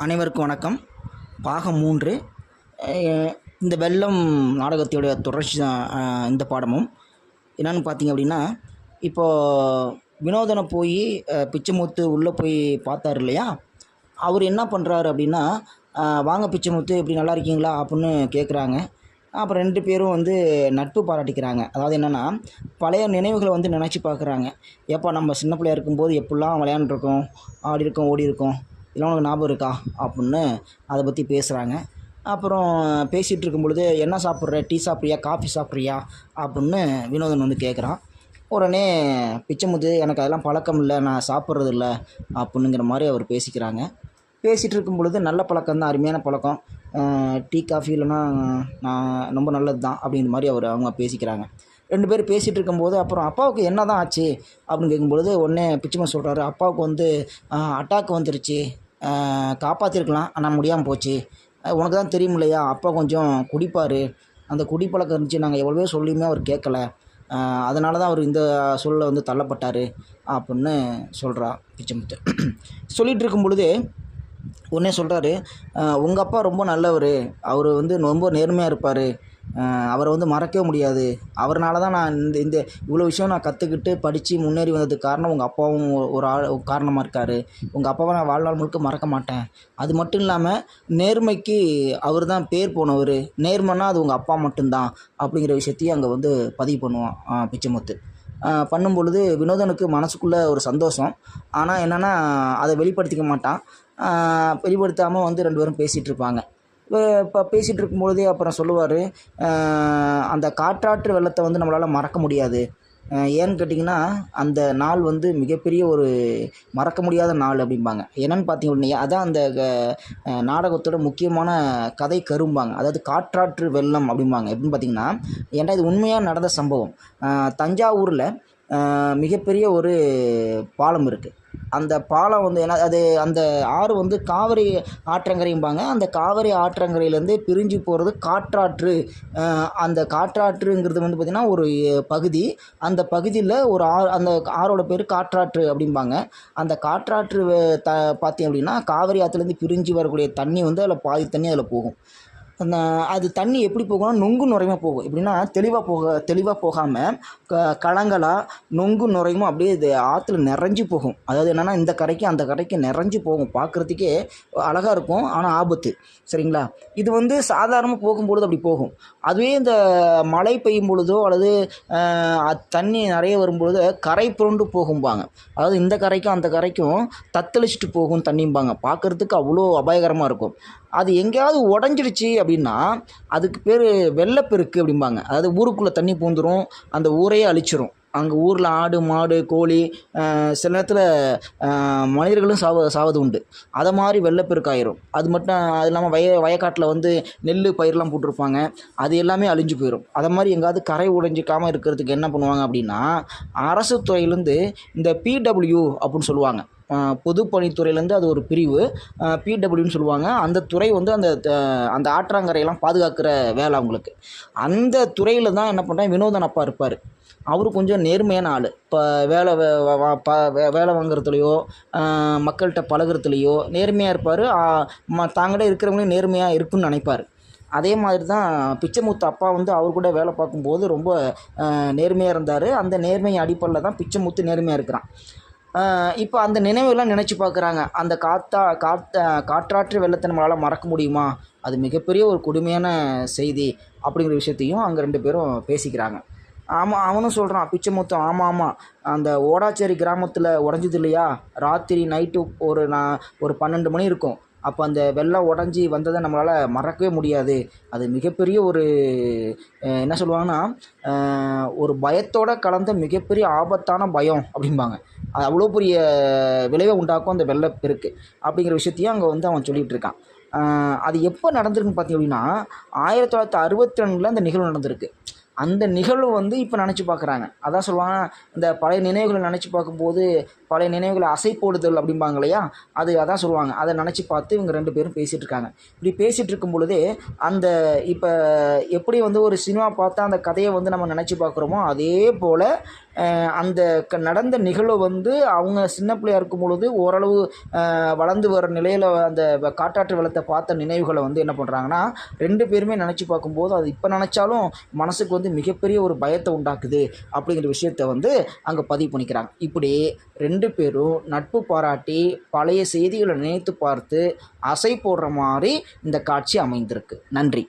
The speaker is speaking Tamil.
அனைவருக்கும் வணக்கம். பாகம் 3. இந்த வெள்ளம் நாடகத்தையுடைய தொடர்ச்சி தான் இந்த பாடமும். என்னென்னு பார்த்தீங்க அப்படின்னா, இப்போது வினோதனை போய் பிச்சைமுத்து உள்ளே போய் பார்த்தார் இல்லையா, அவர் என்ன பண்ணுறாரு அப்படின்னா, வாங்க பிச்சைமுத்து எப்படி நல்லா இருக்கீங்களா அப்படின்னு கேட்குறாங்க. அப்புறம் 2 பேரும் நட்பு பாராட்டிக்கிறாங்க. அதாவது என்னென்னா, பழைய நினைவுகளை நினச்சி பார்க்குறாங்க. எப்போ நம்ம சின்ன பிள்ளையா இருக்கும்போது எப்படிலாம் விளையாண்டுருக்கோம், ஆடி இருக்கோம், ஓடி இருக்கோம், இதெல்லாம் உனக்கு ஞாபகம் இருக்கா அப்படின்னு அதை பற்றி பேசுகிறாங்க. அப்புறம் பேசிகிட்டு இருக்கும் பொழுது, என்ன சாப்பிட்ற, டீ சாப்பிட்றியா, காஃபி சாப்பிட்றியா அப்படின்னு வினோதன் கேட்குறான். உடனே பிச்சைமுத்து, எனக்கு அதெல்லாம் பழக்கம் இல்லை, நான் சாப்பிட்றது இல்லை அப்படிங்கிற மாதிரி அவர் பேசிக்கிறாங்க. பேசிகிட்டு இருக்கும் பொழுது, நல்ல பழக்கம் தான், அருமையான பழக்கம், டீ காஃபி இல்லைன்னா நான் ரொம்ப நல்லது தான் அப்படிங்கிற மாதிரி அவங்க பேசிக்கிறாங்க. 2 பேர் பேசிகிட்டு இருக்கும்போது, அப்புறம் அப்பாவுக்கு என்ன தான் ஆச்சு அப்படின்னு கேட்கும்பொழுது, உடனே பிச்சைமுத்து சொல்கிறாரு, அப்பாவுக்கு அட்டாக் வந்துருச்சு, காப்பாற்றிருக்கலாம், ஆனால் முடியாமல் போச்சு. உனக்கு தான் தெரியும் இல்லையா, அப்பா கொஞ்சம் குடிப்பார், அந்த குடிப்பழக்கம் இருந்துச்சு, நாங்கள் எவ்வளவோ சொல்லியுமே அவர் கேட்கல, அதனால தான் அவர் இந்த சூழலை தள்ளப்பட்டார் அப்படின்னு சொல்கிறா பிச்சைமுத்து. சொல்லிகிட்டு இருக்கும் பொழுது உடனே சொல்கிறாரு, உங்கள் அப்பா ரொம்ப நல்லவர், அவர் ரொம்ப நேர்மையாக இருப்பார், அவரை மறக்கவே முடியாது, அவர்னால தான் நான் இந்த இவ்வளோ விஷயம் நான் கற்றுக்கிட்டு படித்து முன்னேறி வந்ததுக்கு காரணம் உங்கள் அப்பாவும் ஒரு காரணமாக இருக்கார், உங்கள் அப்பாவை நான் வாழ்நாள் முழுக்க மறக்க மாட்டேன். அது மட்டும் இல்லாமல் நேர்மைக்கு அவர் தான் பேர் போனவர், நேர்மைன்னா அது உங்கள் அப்பா மட்டும்தான் அப்படிங்கிற விஷயத்தையும் அங்கே பதிவு பண்ணுவான் பிச்சைமுத்து. பண்ணும் பொழுது வினோதனுக்கு மனசுக்குள்ளே ஒரு சந்தோஷம். ஆனால் என்னென்னா, அதை வெளிப்படுத்திக்க மாட்டான். வெளிப்படுத்தாமல் 2 பேரும் பேசிகிட்டு இருப்பாங்க. இப்போ பேசிகிட்டு இருக்கும்பொழுதே அப்புறம் சொல்லுவார், அந்த காற்றாற்று வெள்ளத்தை நம்மளால் மறக்க முடியாது. ஏன்னு கேட்டிங்கன்னா, அந்த நாள் மிகப்பெரிய ஒரு மறக்க முடியாத நாள் அப்படிம்பாங்க. என்னென்னு பார்த்தீங்கன்னா, அதான் அந்த நாடகத்தோட முக்கியமான கதை கரும்பாங்க. அதாவது காற்றாற்று வெள்ளம் அப்படிம்பாங்க. எப்படின்னு பார்த்தீங்கன்னா, ஏன்டா இது உண்மையாக நடந்த சம்பவம். தஞ்சாவூரில் மிகப்பெரிய ஒரு பாலம் இருக்குது. அந்த பாலம் ஏன்னா அது அந்த ஆறு காவிரி ஆற்றங்கரைம்பாங்க. அந்த காவிரி ஆற்றங்கரையிலேருந்து பிரிஞ்சு போகிறது காற்றாற்று. அந்த காற்றாற்றுங்கிறது பார்த்திங்கன்னா ஒரு பகுதி. அந்த பகுதியில் ஒரு அந்த ஆறோட பேர் காற்றாற்று அப்படிம்பாங்க. அந்த காற்றாற்று பார்த்தீங்க அப்படின்னா, காவிரி ஆற்றுலேருந்து பிரிஞ்சு வரக்கூடிய தண்ணி அதில் பாதி தண்ணி அதில் போகும். அது தண்ணி எப்படி போகணும்னா, நொங்கு நுரையுமா போகும். எப்படின்னா தெளிவாக போகாமல் கலங்களாக நொங்கு நுரையுமா அப்படியே இது ஆற்றுல நிறைஞ்சு போகும். அதாவது என்னென்னா, இந்த கரைக்கு அந்த கரைக்கு நிறைஞ்சு போகும். பார்க்குறதுக்கே அழகாக இருக்கும், ஆனால் ஆபத்து. சரிங்களா? இது சாதாரணமாக போகும்பொழுது அப்படி போகும். அதுவே இந்த மழை பெய்யும் பொழுதோ அல்லது தண்ணி நிறைய வரும்பொழுது கரை புரண்டு போகும்பாங்க. அதாவது இந்த கரைக்கும் அந்த கரைக்கும் தத்தளிச்சுட்டு போகும் தண்ணிம்பாங்க. பார்க்குறதுக்கு அவ்வளோ அபாயகரமாக இருக்கும். அது எங்கேயாவது உடஞ்சிடுச்சு அப்படின்னா, அதுக்கு பேர் வெள்ளப்பெருக்கு அப்படிம்பாங்க. அதாவது ஊருக்குள்ளே தண்ணி பூந்துடும், அந்த ஊரையே அழிச்சிரும். அங்கே ஊரில் ஆடு, மாடு, கோழி, சில நேரத்தில் மனிதர்களும் சாவது உண்டு. அதை மாதிரி வெள்ளப்பெருக்காயிரும். அது இல்லாமல் வயக்காட்டில் நெல் பயிரெலாம் போட்டிருப்பாங்க, அது எல்லாமே அழிஞ்சு போயிடும். அதை மாதிரி எங்கேயாவது கரை உடைஞ்சிக்காமல் இருக்கிறதுக்கு என்ன பண்ணுவாங்க அப்படின்னா, அரசு துறையிலேருந்து இந்த பிடபிள்யூ அப்படின்னு சொல்லுவாங்க, பொதுப்பணித்துறையிலேருந்து அது ஒரு பிரிவு, பிடபிள்யூன்னு சொல்லுவாங்க. அந்த துறை அந்த ஆற்றங்கரையெல்லாம் பாதுகாக்கிற வேலை அவங்களுக்கு. அந்த துறையில் தான் என்ன பண்ணுறேன், வினோதன் அப்பா இருப்பார். அவரு கொஞ்சம் நேர்மையான ஆள். இப்போ வேலை வாங்குறதுலையோ மக்கள்கிட்ட பழகுறதுலையோ நேர்மையாக இருப்பார். தாங்கிட்ட இருக்கிறவங்களையும் நேர்மையாக இருக்குன்னு நினைப்பார். அதே மாதிரி தான் பிச்சைமுத்து அப்பா அவர் கூட வேலை பார்க்கும்போது ரொம்ப நேர்மையாக இருந்தார். அந்த நேர்மை அடிப்படையில் தான் பிச்சைமுத்து நேர்மையாக இருக்கிறான். இப்போ அந்த நினைவுகள்லாம் நினச்சி பார்க்குறாங்க. அந்த காற்றாற்று வெள்ளத்தை நம்மளால் மறக்க முடியுமா? அது மிகப்பெரிய ஒரு கொடுமையான செய்தி அப்படிங்கிற விஷயத்தையும் அங்கே 2 பேரும் பேசிக்கிறாங்க. ஆமாம், அவனும் சொல்கிறான் பிச்சைமுத்து, ஆமாம், அந்த ஓடாச்சேரி கிராமத்தில் உடஞ்சது இல்லையா, ராத்திரி நைட்டு ஒரு 12 மணி இருக்கும். அப்போ அந்த வெள்ளம் உடஞ்சி வந்ததை நம்மளால் மறக்கவே முடியாது. அது மிகப்பெரிய ஒரு என்ன சொல்லுவாங்கன்னா, ஒரு பயத்தோடு கலந்த மிகப்பெரிய ஆபத்தான பயம் அப்படிம்பாங்க. அது அவ்வளோ பெரிய விளைவை உண்டாக்கும் அந்த வெள்ளப்பெருக்கு அப்படிங்கிற விஷயத்தையும் அங்கே அவன் சொல்லிகிட்டு இருக்கான். அது எப்போ நடந்திருக்குன்னு பார்த்தீங்க அப்படின்னா, 1962 அந்த நிகழ்வு நடந்திருக்கு. அந்த நிகழ்வு இப்போ நினச்சி பார்க்குறாங்க. அதான் சொல்லுவாங்க, இந்த பழைய நினைவுகளை நினச்சி பார்க்கும்போது பழைய நினைவுகளை அசை போடுதல் அப்படிம்பாங்க இல்லையா, அதான் சொல்லுவாங்க. அதை நினச்சி பார்த்து இவங்க 2 பேரும் பேசிகிட்டு இருக்காங்க. இப்படி பேசிகிட்டு இருக்கும் பொழுதே அந்த இப்போ எப்படி ஒரு சினிமா பார்த்தா அந்த கதையை நம்ம நினச்சி பார்க்குறோமோ, அதே போல் அந்த நடந்த நிகழ்வை வந்து அவங்க சின்ன பிள்ளையா இருக்கும் பொழுது ஓரளவு வளர்ந்து வர நிலையில் அந்த காட்டாற்று வெள்ளத்தை பார்த்த நினைவுகளை வந்து என்ன பண்ணுறாங்கன்னா 2 பேருமே நினச்சி பார்க்கும்போது அது இப்போ நினச்சாலும் மனசுக்கு வந்து மிகப்பெரிய ஒரு பயத்தை உண்டாக்குது அப்படிங்கிற விஷயத்த வந்து அங்கே பதிவு பண்ணிக்கிறாங்க. இப்படி 2 பேரும் நட்பு பாராட்டி பழைய செய்திகளை நினைத்து பார்த்து அசை போடுற மாதிரி இந்த காட்சி அமைந்திருக்கு. நன்றி.